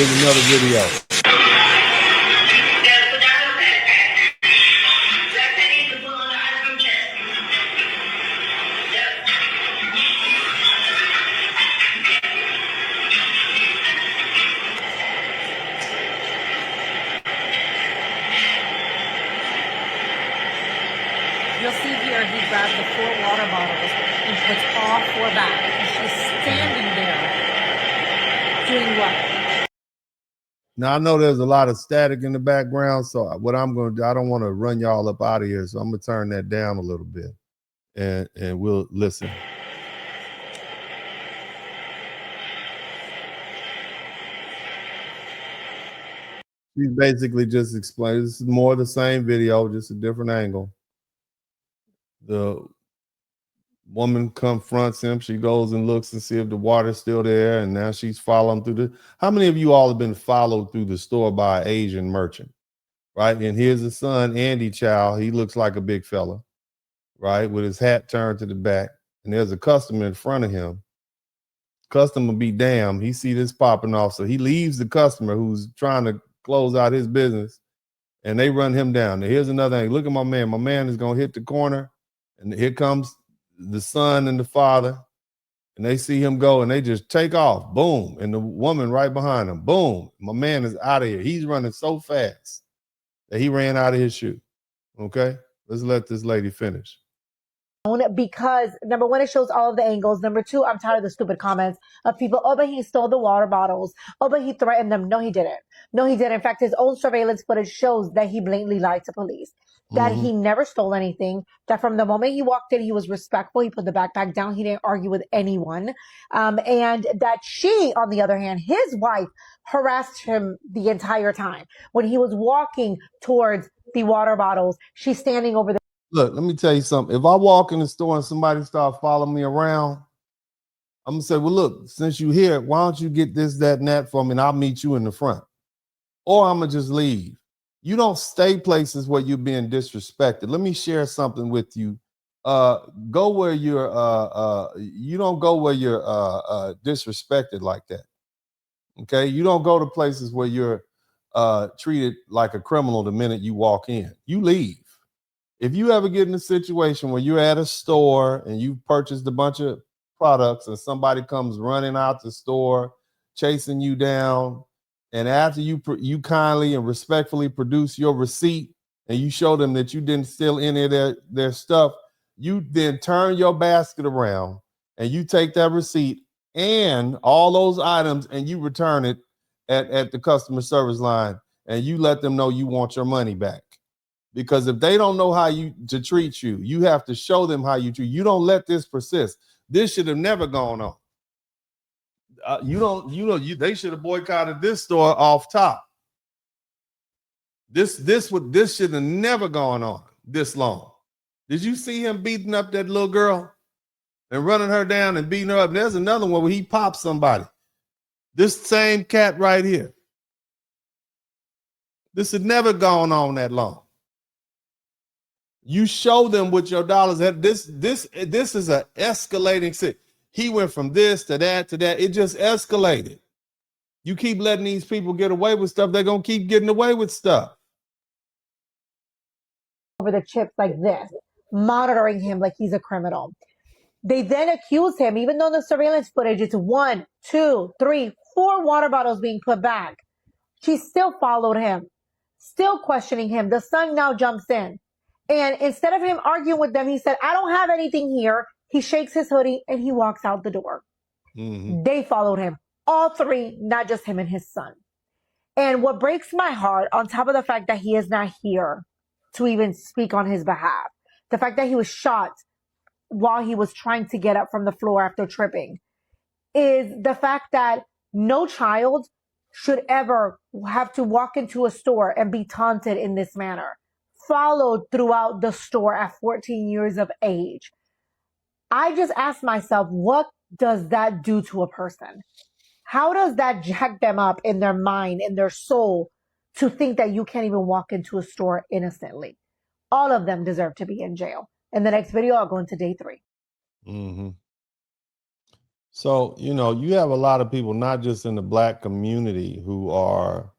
Here's another video. You'll see here he grabbed the 4 water bottles and puts all 4 back. And she's standing there doing what? Now I know there's a lot of static in the background, so what I'm going to do, I don't want to run y'all up out of here, so I'm going to turn that down a little bit, and we'll listen. She's basically just explaining. This is more the same video, just a different angle. The woman confronts him. She goes and looks and see if the water's still there, and now she's following through the. How many of you all have been followed through the store by an Asian merchant, right? And here's the son, Andy Chow. He looks like a big fella, right, with his hat turned to the back, and there's a customer in front of him. Customer be damned. He see this popping off, so he leaves the customer who's trying to close out his business, and they run him down. Now, here's another thing. Look at my man. My man is going to hit the corner, and here comes the son and the father, and they see him go, and they just take off. Boom. And the woman right behind him. Boom. My man is out of here. He's running so fast that he ran out of his shoe. Okay? Let's let this lady finish. Because number one, it shows all of the angles. Number two, I'm tired of the stupid comments of people. Oh, but he stole the water bottles. Oh, but he threatened them. No, he didn't. No, he didn't. In fact, his own surveillance footage shows that he blatantly lied to police, that he never stole anything, that from the moment he walked in, he was respectful. He put the backpack down. He didn't argue with anyone. And that she, on the other hand, his wife, harassed him the entire time. When he was walking towards the water bottles, she's standing over there. Look, let me tell you something. If I walk in the store and somebody start following me around, I'm gonna say, well, look, since you're here, why don't you get this, that, and that for me, and I'll meet you in the front. Or I'm gonna just leave. You don't stay places where you're being disrespected. Let me share something with you. Go where you're you don't go where you're disrespected like that. Okay. You don't go to places where you're treated like a criminal the minute you walk in. You leave. If you ever get in a situation where you're at a store and you purchased a bunch of products and somebody comes running out the store, chasing you down, and after you kindly and respectfully produce your receipt and you show them that you didn't steal any of their stuff, you then turn your basket around and you take that receipt and all those items and you return it at the customer service line and you let them know you want your money back. Because if they don't know how to treat you, you have to show them how you treat. You don't let this persist. This should have never gone on. They should have boycotted this store off top. This should have never gone on this long. Did you see him beating up that little girl and running her down and beating her up? And there's another one where he pops somebody. This same cat right here. This had never gone on that long. You show them with your dollars. This is an escalating thing. He went from this to that to that. It just escalated. You keep letting these people get away with stuff, they're gonna keep getting away with stuff. Over the chips like this, monitoring him like he's a criminal. They then accuse him, even though the surveillance footage is 1, 2, 3, 4 water bottles being put back. She still followed him, still questioning him. The son now jumps in. And instead of him arguing with them, he said, I don't have anything here. He shakes his hoodie and he walks out the door. They followed him, all 3, not just him and his son. And what breaks my heart, on top of the fact that he is not here to even speak on his behalf, the fact that he was shot while he was trying to get up from the floor after tripping, is the fact that no child should ever have to walk into a store and be taunted in this manner, followed throughout the store at 14 years of age. I just asked myself, what does that do to a person? How does that jack them up in their mind, in their soul, to think that you can't even walk into a store innocently? All of them deserve to be in jail. In the next video, I'll go into day 3. So, you have a lot of people, not just in the black community, who are,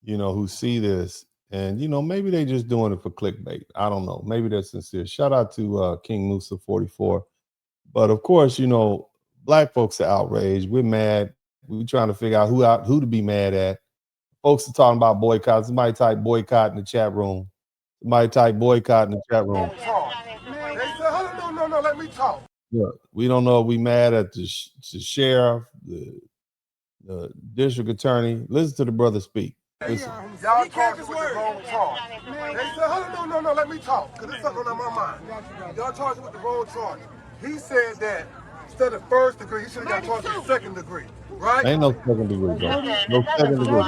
who see this and, maybe they just doing it for clickbait. I don't know. Maybe they're sincere. Shout out to King Musa 44. But of course, black folks are outraged. We're mad. We're trying to figure out who to be mad at. Folks are talking about boycott. Somebody type boycott in the chat room. Somebody type boycott in the chat room. They said, hold on, no, let me talk. Yeah, we don't know if we mad at the sheriff, the district attorney. Listen to the brother speak. Listen. Y'all charged with the wrong charge. They said, hold on, no, let me talk, because it's something on my mind. Y'all charged with the wrong charge. He said that instead of first degree, he should have got charged with second degree, right? Ain't no second degree, bro. No second degree.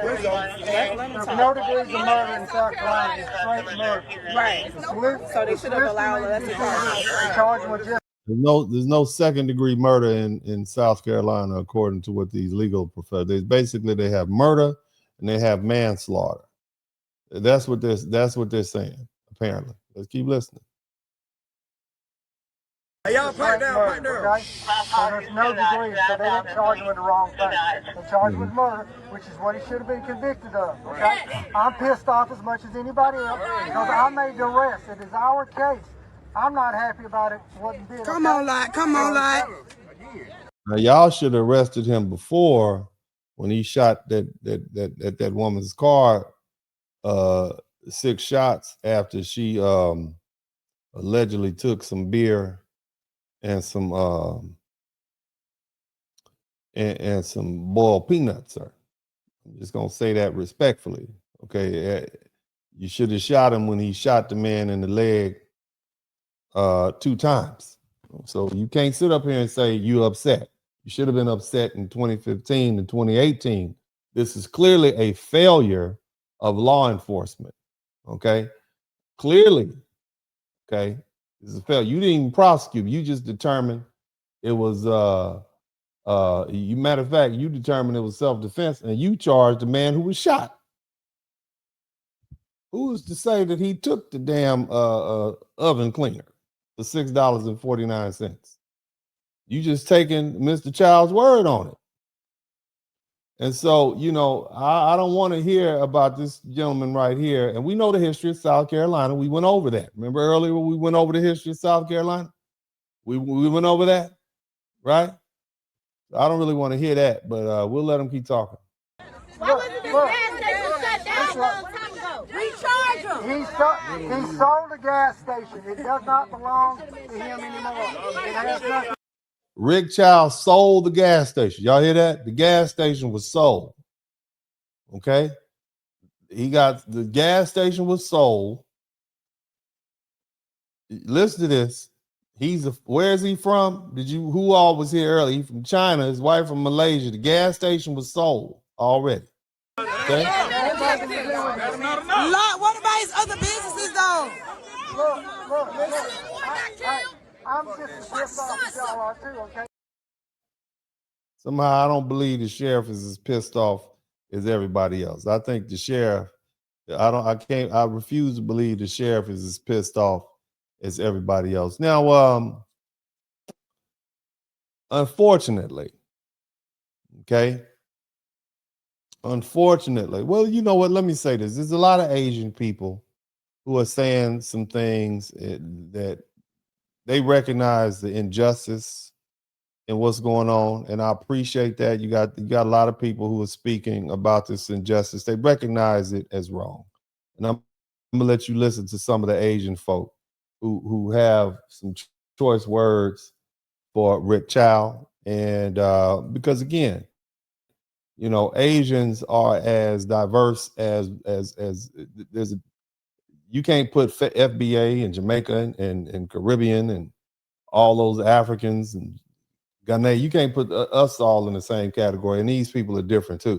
There's no degrees of murder in South Carolina. It's straight murder. Right. So they should have allowed us to charge with just. There's no second degree murder in South Carolina, according to what these legal professors. Basically, they have murder and they have manslaughter. That's what they're saying. Apparently, let's keep listening. Hey, y'all pipe down. Okay? So there's no degree, so they didn't charge him with the wrong thing. They charged him with murder, which is what he should have been convicted of. Okay? I'm pissed off as much as anybody else because I made the arrest. It is our case. I'm not happy about it. Wasn't did. Come on, lad. Now, y'all should have arrested him before when he shot that woman's car 6 shots after she allegedly took some beer and some and some boiled peanuts, sir. I'm just gonna say that respectfully. Okay, you should have shot him when he shot the man in the leg 2 times. So you can't sit up here and say you upset. You should have been upset in 2015 and 2018. This is clearly a failure of law enforcement. Okay, clearly. Okay, this is a failure. You didn't even prosecute. You just determined it was. Matter of fact, you determined it was self-defense, and you charged the man who was shot. Who's to say that he took the damn oven cleaner for $6.49? You just taking Mr. Child's word on it. And so, I don't want to hear about this gentleman right here. And we know the history of South Carolina. We went over that. Remember earlier when we went over the history of South Carolina? We went over that, right? I don't really want to hear that, but we'll let him keep talking. Why wasn't this gas station shut down a long time ago? Recharge him. He sold the gas station. It does not belong to him anymore. It has nothing. Rick Child sold the gas station. Y'all hear that? The gas station was sold. Okay? The gas station was sold. Listen to this. Where is he from? Who all was here early? He from China, his wife from Malaysia. The gas station was sold already. Okay? What about his other businesses though? Look. I'm just as pissed off as y'all are too, okay? Somehow I don't believe the sheriff is as pissed off as everybody else. I think the sheriff, I refuse to believe the sheriff is as pissed off as everybody else. Now, unfortunately, well, you know what? Let me say this. There's a lot of Asian people who are saying some things that they recognize the injustice in what's going on, and I appreciate that. You got a lot of people who are speaking about this injustice. They recognize it as wrong, and I'm gonna let you listen to some of the Asian folk who have some choice words for Rick Chow, and because again, Asians are as diverse as there's you can't put FBA and Jamaica and Caribbean and all those Africans and Ghanaian. You can't put us all in the same category, and these people are different too.